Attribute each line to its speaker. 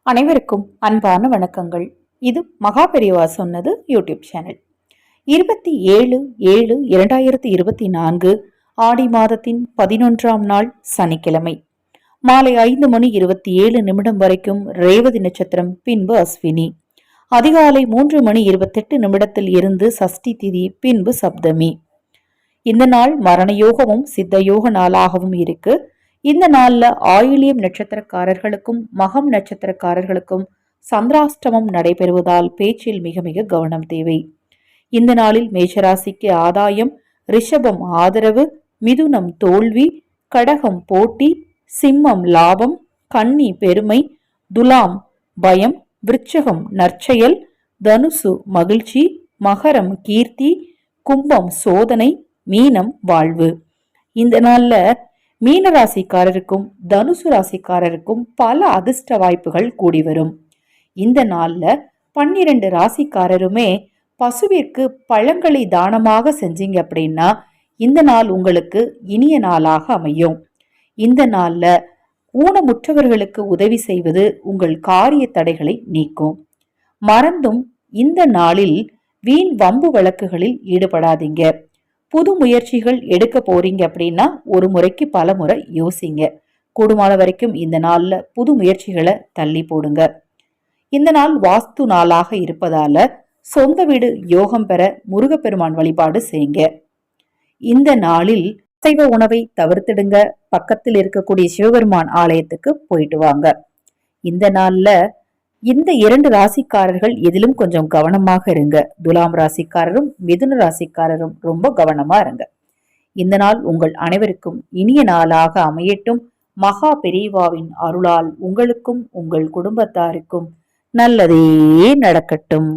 Speaker 1: அனைவருக்கும் அன்பான வணக்கங்கள். இது மகா பெரியவா சொன்னது யூடியூப் சேனல். 27/7/2024 ஆடி மாதத்தின் 11ஆம் நாள் சனிக்கிழமை மாலை 5:27 வரைக்கும் ரேவதி நட்சத்திரம், பின்பு அஸ்வினி. அதிகாலை 3:28 இருந்து சஷ்டி திதி, பின்பு சப்தமி. இந்த நாள் மரண யோகமும் சித்த யோக நாளாகவும் இருக்கு. இந்த நாள்ல ஆயிலியம் நட்சத்திரக்காரர்களுக்கும் மகம் நட்சத்திரக்காரர்களுக்கும் சந்திராஷ்டமம் நடைபெறுவதால் பேச்சில் மிக மிக கவனம் தேவை. இந்த நாளில் மேஷராசிக்கு ஆதாயம், ரிஷபம் ஆதரவு, மிதுனம் தோல்வி, கடகம் போட்டி, சிம்மம் லாபம், கன்னி பெருமை, துலாம் பயம், விருச்சகம் நற்செயல், தனுசு மகிழ்ச்சி, மகரம் கீர்த்தி, கும்பம் சோதனை, மீனம் வாழ்வு. இந்த நாள்ல மீன ராசிக்காரருக்கும் தனுசு ராசிக்காரருக்கும் பல அதிர்ஷ்ட வாய்ப்புகள் கூடி வரும். இந்த நாள்ல 12 ராசிக்காரருமே பசுவிற்கு பழங்களை தானமாக செஞ்சீங்க அப்படின்னா இந்த நாள் உங்களுக்கு இனிய நாளாக அமையும். இந்த நாள்ல ஊனமுற்றவர்களுக்கு உதவி செய்வது உங்கள் காரிய தடைகளை நீக்கும். மறந்தும் இந்த நாளில் வீண் வம்பு வழக்குகளில் ஈடுபடாதீங்க. புது முயற்சிகள் எடுக்க போறீங்க அப்படின்னா ஒரு முறைக்கு பல முறை யோசிங்க. கூடுமான வரைக்கும் இந்த நாள்ல புது முயற்சிகளை தள்ளி போடுங்க. இந்த நாள் வாஸ்து நாளாக இருப்பதால சொந்த வீடு யோகம் பெற முருகப்பெருமான் வழிபாடு செய்யுங்க. இந்த நாளில் அசைவ உணவை தவிர்த்திடுங்க. பக்கத்தில் இருக்கக்கூடிய சிவபெருமான் ஆலயத்துக்கு போயிட்டு வாங்க. இந்த நாள்ல இந்த 2 ராசிக்காரர்கள் எதிலும் கொஞ்சம் கவனமாக இருங்க. துலாம் ராசிக்காரரும் மிதுன ராசிக்காரரும் ரொம்ப கவனமா இருங்க. இந்த நாள் உங்கள் அனைவருக்கும் இனிய நாளாக அமையட்டும். மகா பெரியவாவின் அருளால் உங்களுக்கும் உங்கள் குடும்பத்தாருக்கும் நல்லதே நடக்கட்டும்.